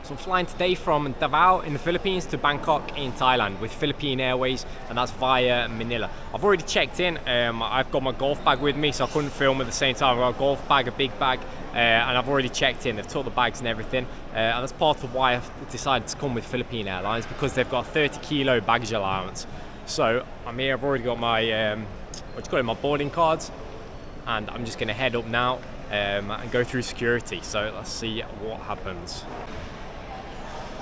So I'm flying today from Davao in the Philippines to Bangkok in Thailand with Philippine Airways, and that's via Manila. I've already checked in. I've got my golf bag with me, so I couldn't film at the same time. I've got a golf bag, a big bag, and I've already checked in. They've took the bags and everything, and that's part of why I've decided to come with Philippine Airlines, because they've got a 30-kilo baggage allowance. So I'm here. I've already got my my boarding cards, and I'm just going to head up now and go through security. So let's see what happens.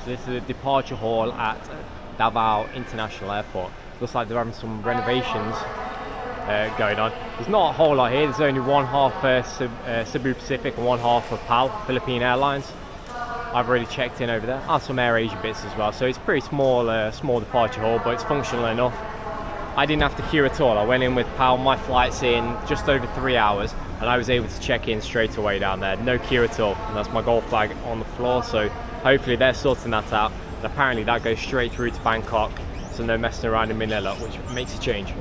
So this is the departure hall at Davao International Airport. Looks like they're having some renovations going on. There's not a whole lot here. There's only one half Cebu Pacific and one half of PAL, Philippine Airlines. I've already checked in over there. And some Air Asia bits as well. So it's pretty small departure hall, but it's functional enough. I didn't have to queue at all. I went in with PAL. My flight's in just over 3 hours, and I was able to check in straight away down there. No queue at all. And that's my golf bag on the floor. So hopefully they're sorting that out. And apparently that goes straight through to Bangkok, so no messing around in Manila, which makes a change.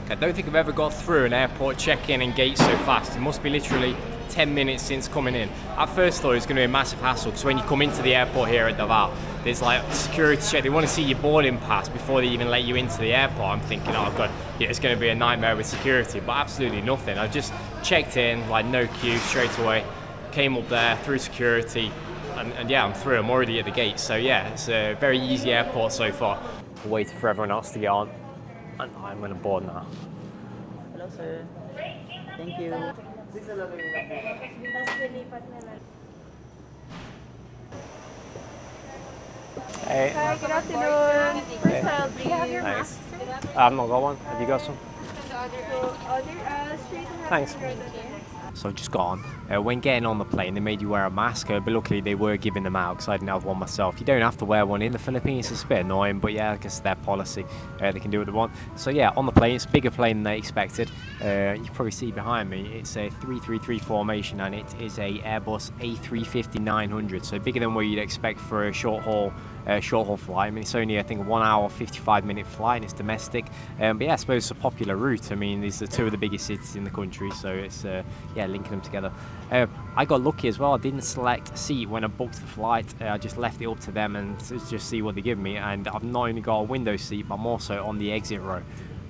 I don't think I've ever got through an airport check-in and gate so fast. It must be literally 10 minutes since coming in. At first thought it was going to be a massive hassle, because when you come into the airport here at Davao, there's like security check. They want to see your boarding pass before they even let you into the airport. I'm thinking, oh god, yeah, it's going to be a nightmare with security, but absolutely nothing. I just checked in, like no queue, straight away, came up there through security, and yeah, I'm through. I'm already at the gate. So yeah, it's a very easy airport so far. Waiting for everyone else to get on, and I'm going to board now. Hello sir. Thank you. Hey. Hi, good afternoon. Hey. First I'll bring you your Thanks. mask. I've not got one. Have you got some? Straight ahead. Thanks. So I just got on. When getting on the plane, they made you wear a mask, but luckily they were giving them out because I didn't have one myself. You don't have to wear one in the Philippines. It's a bit annoying, but yeah, I guess their policy. They can do what they want. So yeah, on the plane, it's a bigger plane than they expected. You probably see behind me, it's a 333 formation, and it is a Airbus A350-900, so bigger than what you'd expect for a short haul flight. I mean, it's only, I think, a 1 hour 55-minute flight, and it's domestic. But yeah, I suppose it's a popular route. I mean, these are two of the biggest cities in the country, so it's yeah, linking them together. I got lucky as well. I didn't select a seat when I booked the flight. I just left it up to them and just see what they give me. And I've not only got a window seat, but I'm also on the exit row,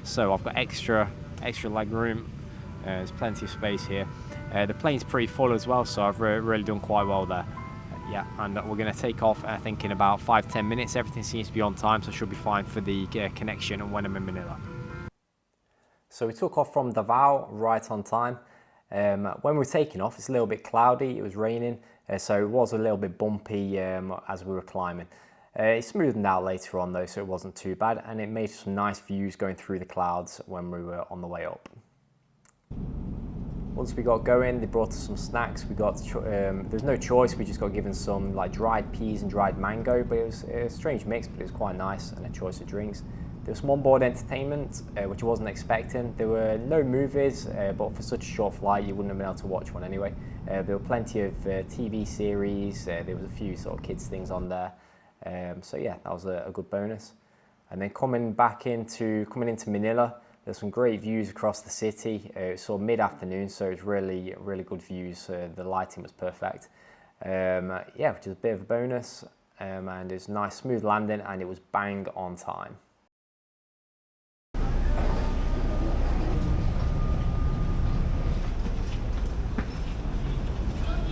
so I've got extra leg room. There's plenty of space here. The plane's pretty full as well, so I've really done quite well there. Yeah, and we're going to take off, I think, in about 5-10 minutes. Everything seems to be on time, so I should be fine for the connection and when I'm in Manila. So we took off from Davao right on time. When we were taking off, it's a little bit cloudy, it was raining, so it was a little bit bumpy as we were climbing. It smoothed out later on though, so it wasn't too bad, and it made some nice views going through the clouds when we were on the way up. Once we got going, they brought us some snacks. We got there's no choice. We just got given some like dried peas and dried mango, but it was a strange mix, but it was quite nice, and a choice of drinks. There was some onboard entertainment, which I wasn't expecting. There were no movies, but for such a short flight, you wouldn't have been able to watch one anyway. There were plenty of TV series. There was a few sort of kids things on there. So yeah, that was a good bonus. And then coming into Manila, there's some great views across the city. It's sort of mid-afternoon, so it's really good views. The lighting was perfect. Yeah, which is a bit of a bonus. And it's a nice smooth landing, and it was bang on time.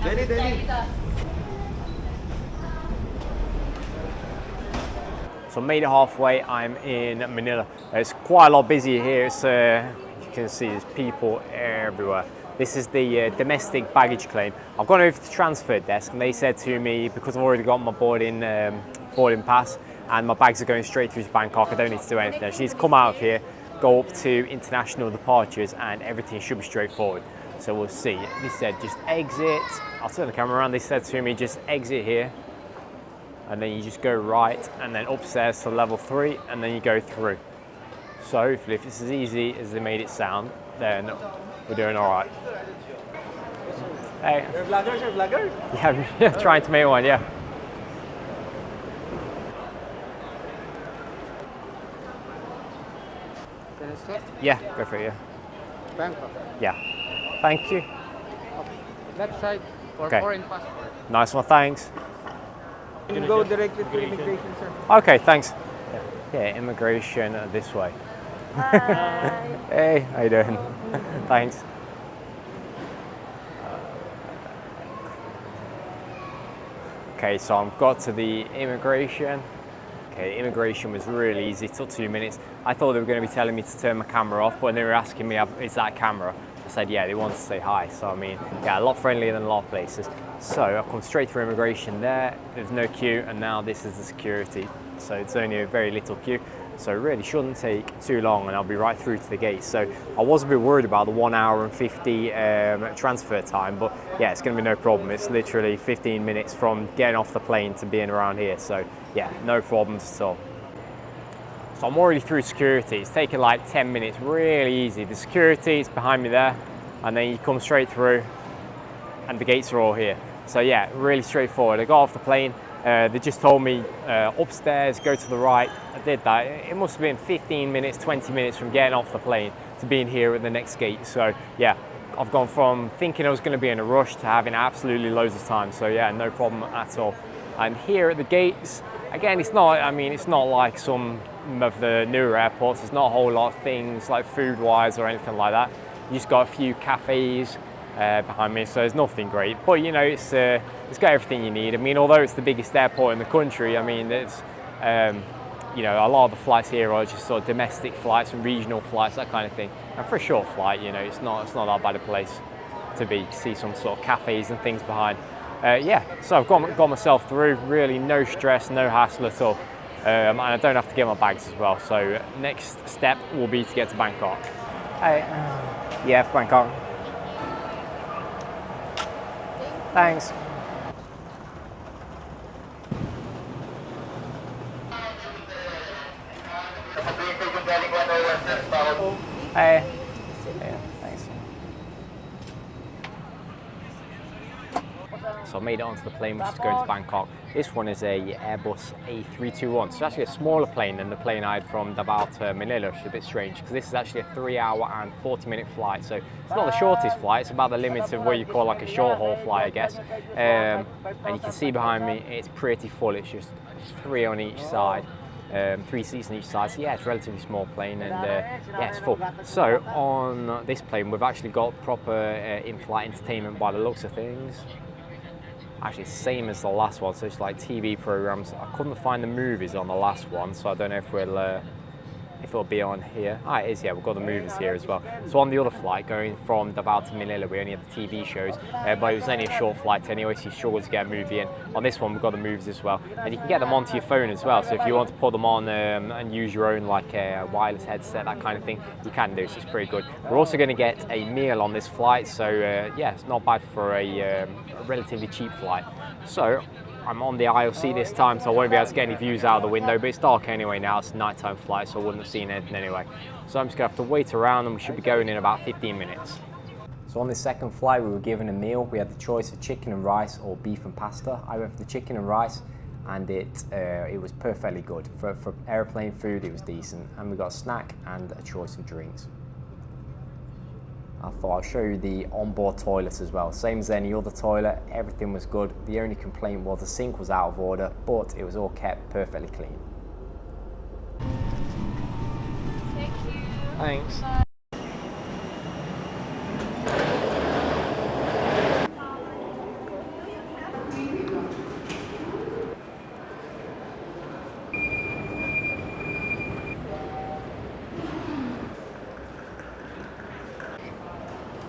Danny. So I made it halfway. I'm in Manila. It's quite a lot busier here. It's you can see there's people everywhere. This is the domestic baggage claim. I've gone over to the transfer desk, and they said to me, because I've already got my boarding pass and my bags are going straight through to Bangkok, I don't need to do anything. I just need to come out of here, go up to international departures, and everything should be straightforward. So we'll see. They said just exit. I'll turn the camera around. They said to me just exit here, and then you just go right, and then upstairs to level 3, and then you go through. So hopefully, if it's as easy as they made it sound, then we're doing all right. Hey. You're a vlogger? Yeah, trying to make one, yeah. Can I start? Yeah, go for it, yeah. Bangkok. Yeah. Thank you. Left side for Okay. foreign passport. Nice one, thanks. You can go directly to immigration, sir. Okay, thanks. Yeah, immigration this way. Bye. Hey, how you doing? Thanks. Okay, so I've got to the immigration. Okay, immigration was really easy, it took 2 minutes. I thought they were going to be telling me to turn my camera off, but when they were asking me, is that a camera? I said, yeah, they wanted to say hi. So, I mean, yeah, a lot friendlier than a lot of places. So, I've come straight through immigration there, there's no queue, and now this is the security. So, it's only a very little queue. So, it really shouldn't take too long, and I'll be right through to the gate. So, I was a bit worried about the 1 hour and 50 transfer time, but yeah, it's going to be no problem. It's literally 15 minutes from getting off the plane to being around here. So, yeah, no problems at all. So I'm already through security. It's taken like 10 minutes, really easy. The security is behind me there, and then you come straight through, and the gates are all here. So yeah, really straightforward. I got off the plane. They just told me upstairs, go to the right. I did that. It must have been 15 minutes, 20 minutes from getting off the plane to being here at the next gate. So yeah, I've gone from thinking I was going to be in a rush to having absolutely loads of time. So yeah, no problem at all. And here at the gates, again, it's not like some of the newer airports. There's not a whole lot of things like food-wise or anything like that. You just got a few cafes behind me, so there's nothing great. But you know, it's got everything you need. I mean, although it's the biggest airport in the country, I mean, it's you know, a lot of the flights here are just sort of domestic flights and regional flights, that kind of thing. And for a short flight, you know, it's not that bad a place to be. See some sort of cafes and things behind. Yeah, so I've got myself through. Really, no stress, no hassle at all. And I don't have to get my bags as well. So next step will be to get to Bangkok. Hey, yeah, for Bangkok. Thanks. Hey. Yeah, thanks. So I made it onto the plane which is going to Bangkok. This one is a Airbus A321. So it's actually a smaller plane than the plane I had from Davao to Manila, which is a bit strange because this is actually a 3 hour and 40-minute flight. So it's not the shortest flight, it's about the limits of what you call like a short haul flight, I guess. And you can see behind me, it's pretty full. It's just 3 on each side. 3 seats on each side, so yeah, it's a relatively small plane, and yeah, it's full. So on this plane, we've actually got proper in-flight entertainment by the looks of things. Actually, same as the last one, so it's like TV programs. I couldn't find the movies on the last one, so I don't know if it'll be on here. Ah, it is, yeah, we've got the movies here as well. So on the other flight, going from Davao to Manila, we only had the TV shows, but it was only a short flight anyway, so you struggled to get a movie in. On this one, we've got the movies as well, and you can get them onto your phone as well, so if you want to put them on and use your own like wireless headset, that kind of thing, you can do, so it's pretty good. We're also going to get a meal on this flight, so yeah, it's not bad for a relatively cheap flight. So I'm on the ILC this time, so I won't be able to get any views out of the window, but it's dark anyway now, it's a nighttime flight, so I wouldn't have seen anything anyway. So I'm just going to have to wait around, and we should be going in about 15 minutes. So on this second flight, we were given a meal. We had the choice of chicken and rice or beef and pasta. I went for the chicken and rice, and it was perfectly good. For airplane food, it was decent, and we got a snack and a choice of drinks. I thought I'll show you the onboard toilet as well. Same as any other toilet, everything was good. The only complaint was the sink was out of order, but it was all kept perfectly clean. Thank you. Thanks.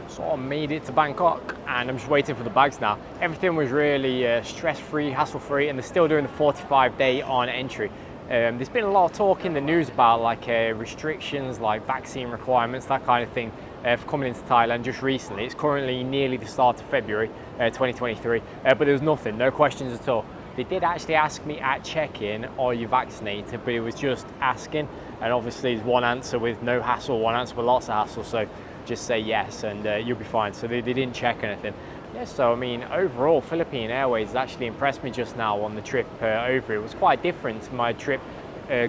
So I made it to Bangkok, and I'm just waiting for the bags now. Everything was really stress-free, hassle-free, and they're still doing the 45-day on entry. There's been a lot of talk in the news about like restrictions, like vaccine requirements, that kind of thing, for coming into Thailand just recently. It's currently nearly the start of February 2023, but there was nothing, no questions at all. They did actually ask me at check-in, are you vaccinated? But it was just asking, and obviously there's one answer with no hassle, one answer with lots of hassle, so just say yes and you'll be fine. So they didn't check anything. Yeah, so I mean, overall, Philippine Airways actually impressed me just now on the trip over. It was quite different to my trip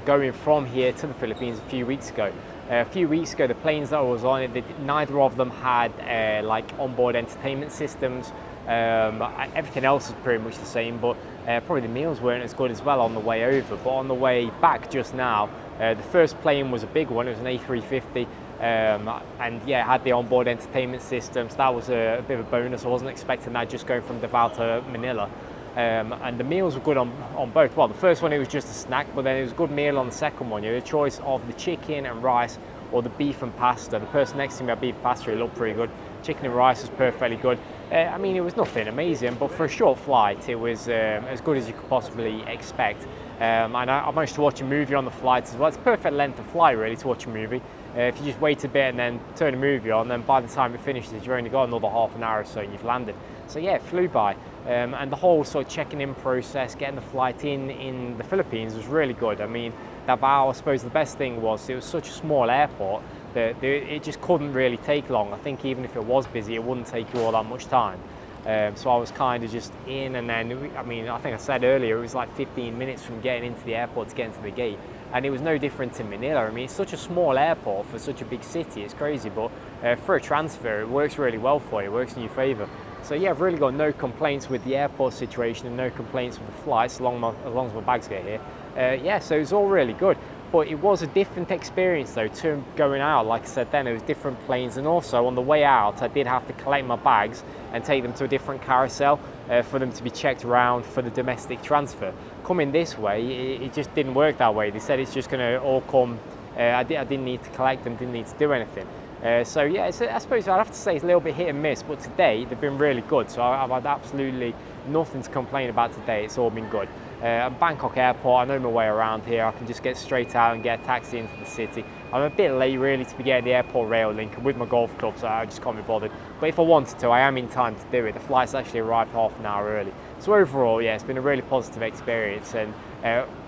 going from here to the Philippines a few weeks ago. A few weeks ago, the planes that I was on, neither of them had like onboard entertainment systems. Everything else is pretty much the same, but probably the meals weren't as good as well on the way over. But on the way back just now, the first plane was a big one. It was an A350. And yeah, it had the onboard entertainment system, so that was a bit of a bonus. I wasn't expecting that just going from Davao to Manila. And the meals were good on both. Well, the first one, it was just a snack, but then it was a good meal on the second one. You had a choice of the chicken and rice or the beef and pasta. The person next to me had beef pasta. It looked pretty good. Chicken and rice was perfectly good. I mean, it was nothing amazing, but for a short flight, it was as good as you could possibly expect. And I managed to watch a movie on the flight as well. It's a perfect length of flight, really, to watch a movie. If you just wait a bit and then turn the movie on, then by the time it finishes, you've only got another half an hour or so and you've landed. So yeah, it flew by. And the whole sort of checking in process, getting the flight in the Philippines was really good. I mean, Davao, I suppose the best thing was it was such a small airport that it just couldn't really take long. I think even if it was busy, it wouldn't take you all that much time. So I was kind of just in, and then, I mean, I think I said earlier, it was like 15 minutes from getting into the airport to get into the gate. And it was no different to Manila. I mean, it's such a small airport for such a big city, it's crazy, but for a transfer, it works really well for you, it works in your favour. So yeah, I've really got no complaints with the airport situation and no complaints with the flights as long as my bags get here. Yeah, so it's all really good. But it was a different experience though, to going out. Like I said then, it was different planes, and also on the way out I did have to collect my bags and take them to a different carousel for them to be checked around for the domestic transfer. Coming this way, it just didn't work that way. They said it's just going to all come, I didn't need to collect them, didn't need to do anything. So yeah, I suppose I'd have to say it's a little bit hit and miss, but today they've been really good. So I've had absolutely nothing to complain about today. It's all been good. Bangkok airport, I know my way around here. I can just get straight out and get a taxi into the city. I'm a bit late really to be getting the airport rail link with my golf club, so I just can't be bothered. But if I wanted to, I am in time to do it. The flight's actually arrived half an hour early. So overall, yeah, it's been a really positive experience. And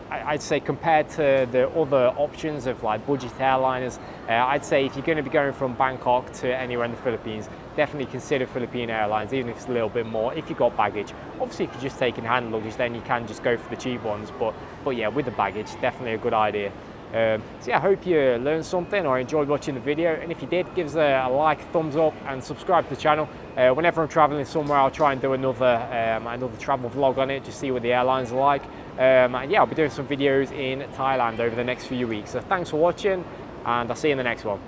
I'd say compared to the other options of like budget airliners, I'd say if you're going to be going from Bangkok to anywhere in the Philippines, definitely consider Philippine Airlines, even if it's a little bit more, if you've got baggage. Obviously, if you're just taking hand luggage, then you can just go for the cheap ones, but yeah, with the baggage, definitely a good idea. So yeah, I hope you learned something or enjoyed watching the video, and if you did, give us a like, thumbs up, and subscribe to the channel. Whenever I'm traveling somewhere, I'll try and do another travel vlog on it, just see what the airlines are like. And yeah, I'll be doing some videos in Thailand over the next few weeks. So thanks for watching, and I'll see you in the next one.